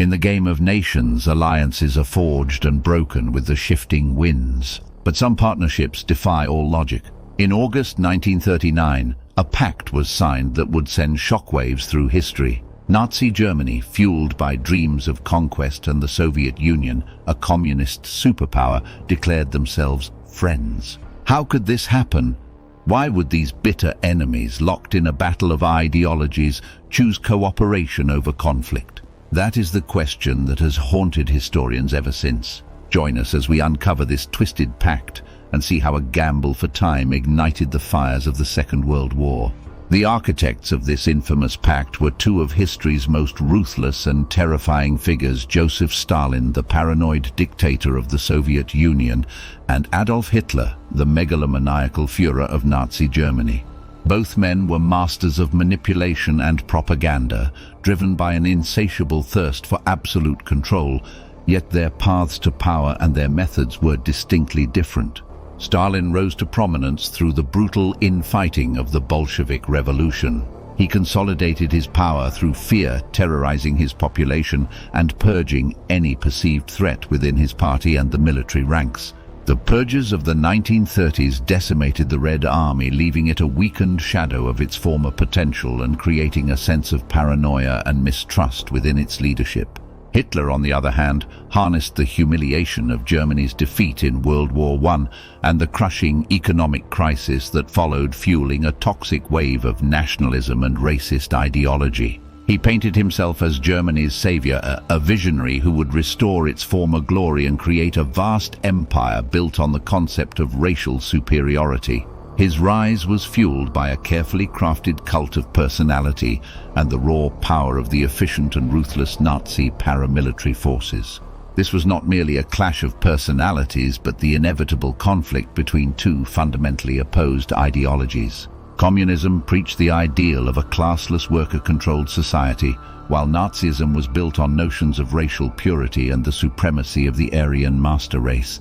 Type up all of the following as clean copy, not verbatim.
In the game of nations, alliances are forged and broken with the shifting winds. But some partnerships defy all logic. In August 1939, a pact was signed that would send shockwaves through history. Nazi Germany, fueled by dreams of conquest, and the Soviet Union, a communist superpower, declared themselves friends. How could this happen? Why would these bitter enemies, locked in a battle of ideologies, choose cooperation over conflict? That is the question that has haunted historians ever since. Join us as we uncover this twisted pact and see how a gamble for time ignited the fires of the Second World War. The architects of this infamous pact were two of history's most ruthless and terrifying figures, Joseph Stalin, the paranoid dictator of the Soviet Union, and Adolf Hitler, the megalomaniacal Führer of Nazi Germany. Both men were masters of manipulation and propaganda, driven by an insatiable thirst for absolute control, yet their paths to power and their methods were distinctly different. Stalin rose to prominence through the brutal infighting of the Bolshevik Revolution. He consolidated his power through fear, terrorizing his population and purging any perceived threat within his party and the military ranks. The purges of the 1930s decimated the Red Army, leaving it a weakened shadow of its former potential and creating a sense of paranoia and mistrust within its leadership. Hitler, on the other hand, harnessed the humiliation of Germany's defeat in World War I and the crushing economic crisis that followed, fueling a toxic wave of nationalism and racist ideology. He painted himself as Germany's savior, a visionary who would restore its former glory and create a vast empire built on the concept of racial superiority. His rise was fueled by a carefully crafted cult of personality and the raw power of the efficient and ruthless Nazi paramilitary forces. This was not merely a clash of personalities, but the inevitable conflict between two fundamentally opposed ideologies. Communism preached the ideal of a classless, worker-controlled society, while Nazism was built on notions of racial purity and the supremacy of the Aryan master race.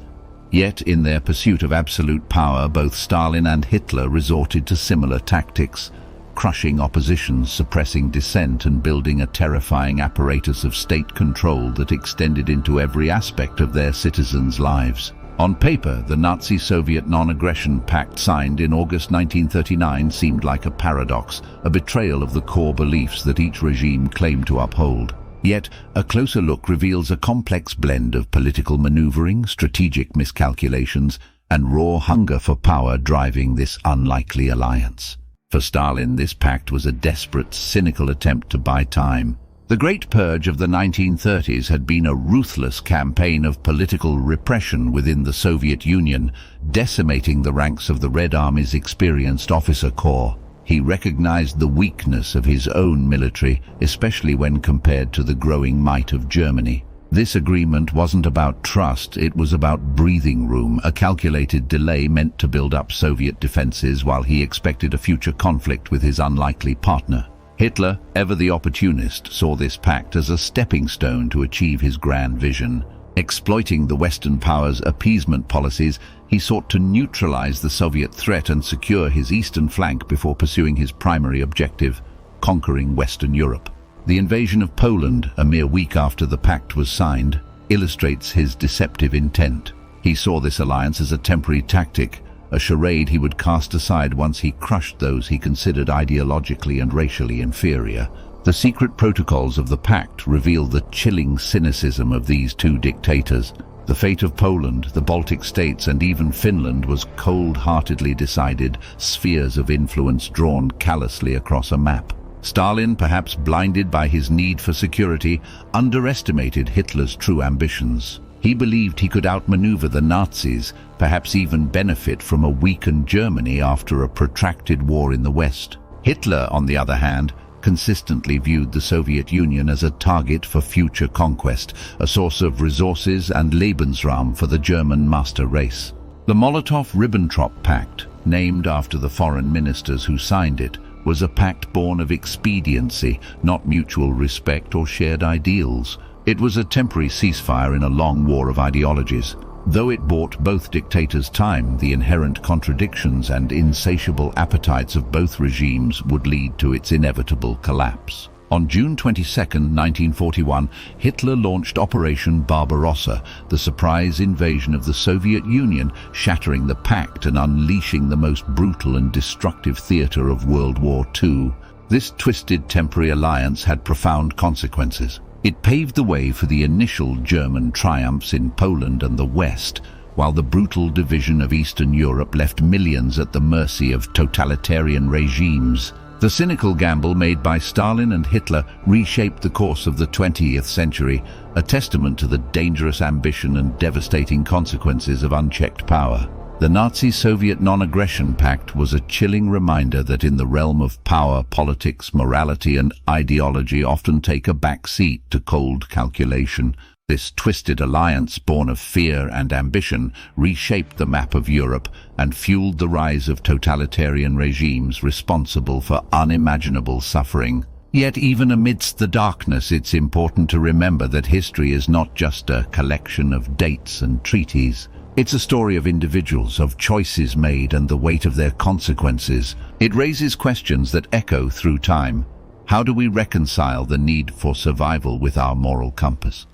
Yet, in their pursuit of absolute power, both Stalin and Hitler resorted to similar tactics, crushing opposition, suppressing dissent, and building a terrifying apparatus of state control that extended into every aspect of their citizens' lives. On paper, the Nazi-Soviet Non-aggression Pact signed in August 1939 seemed like a paradox, a betrayal of the core beliefs that each regime claimed to uphold. Yet, a closer look reveals a complex blend of political maneuvering, strategic miscalculations, and raw hunger for power driving this unlikely alliance. For Stalin, this pact was a desperate, cynical attempt to buy time. The Great Purge of the 1930s had been a ruthless campaign of political repression within the Soviet Union, decimating the ranks of the Red Army's experienced officer corps. He recognized the weakness of his own military, especially when compared to the growing might of Germany. This agreement wasn't about trust, it was about breathing room, a calculated delay meant to build up Soviet defenses while he expected a future conflict with his unlikely partner. Hitler, ever the opportunist, saw this pact as a stepping stone to achieve his grand vision. Exploiting the Western powers' appeasement policies, he sought to neutralize the Soviet threat and secure his eastern flank before pursuing his primary objective, conquering Western Europe. The invasion of Poland, a mere week after the pact was signed, illustrates his deceptive intent. He saw this alliance as a temporary tactic, a charade he would cast aside once he crushed those he considered ideologically and racially inferior. The secret protocols of the pact reveal the chilling cynicism of these two dictators. The fate of Poland, the Baltic states, and even Finland was cold-heartedly decided, spheres of influence drawn callously across a map. Stalin, perhaps blinded by his need for security, underestimated Hitler's true ambitions. He believed he could outmaneuver the Nazis, perhaps even benefit from a weakened Germany after a protracted war in the West. Hitler, on the other hand, consistently viewed the Soviet Union as a target for future conquest, a source of resources and Lebensraum for the German master race. The Molotov-Ribbentrop Pact, named after the foreign ministers who signed it, was a pact born of expediency, not mutual respect or shared ideals. It was a temporary ceasefire in a long war of ideologies. Though it bought both dictators time, the inherent contradictions and insatiable appetites of both regimes would lead to its inevitable collapse. On June 22, 1941, Hitler launched Operation Barbarossa, the surprise invasion of the Soviet Union, shattering the pact and unleashing the most brutal and destructive theater of World War II. This twisted temporary alliance had profound consequences. It paved the way for the initial German triumphs in Poland and the West, while the brutal division of Eastern Europe left millions at the mercy of totalitarian regimes. The cynical gamble made by Stalin and Hitler reshaped the course of the 20th century, a testament to the dangerous ambition and devastating consequences of unchecked power. The Nazi-Soviet Non-aggression Pact was a chilling reminder that in the realm of power, politics, morality and ideology often take a back seat to cold calculation. This twisted alliance, born of fear and ambition, reshaped the map of Europe and fueled the rise of totalitarian regimes responsible for unimaginable suffering. Yet even amidst the darkness, it's important to remember that history is not just a collection of dates and treaties. It's a story of individuals, of choices made and the weight of their consequences. It raises questions that echo through time. How do we reconcile the need for survival with our moral compass?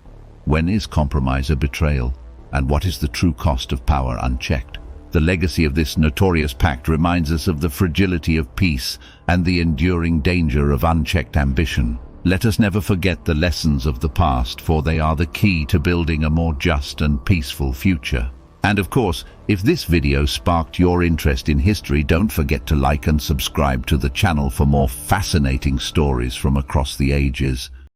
When is compromise a betrayal? And what is the true cost of power unchecked? The legacy of this notorious pact reminds us of the fragility of peace and the enduring danger of unchecked ambition. Let us never forget the lessons of the past, for they are the key to building a more just and peaceful future. And of course, if this video sparked your interest in history, don't forget to like and subscribe to the channel for more fascinating stories from across the ages.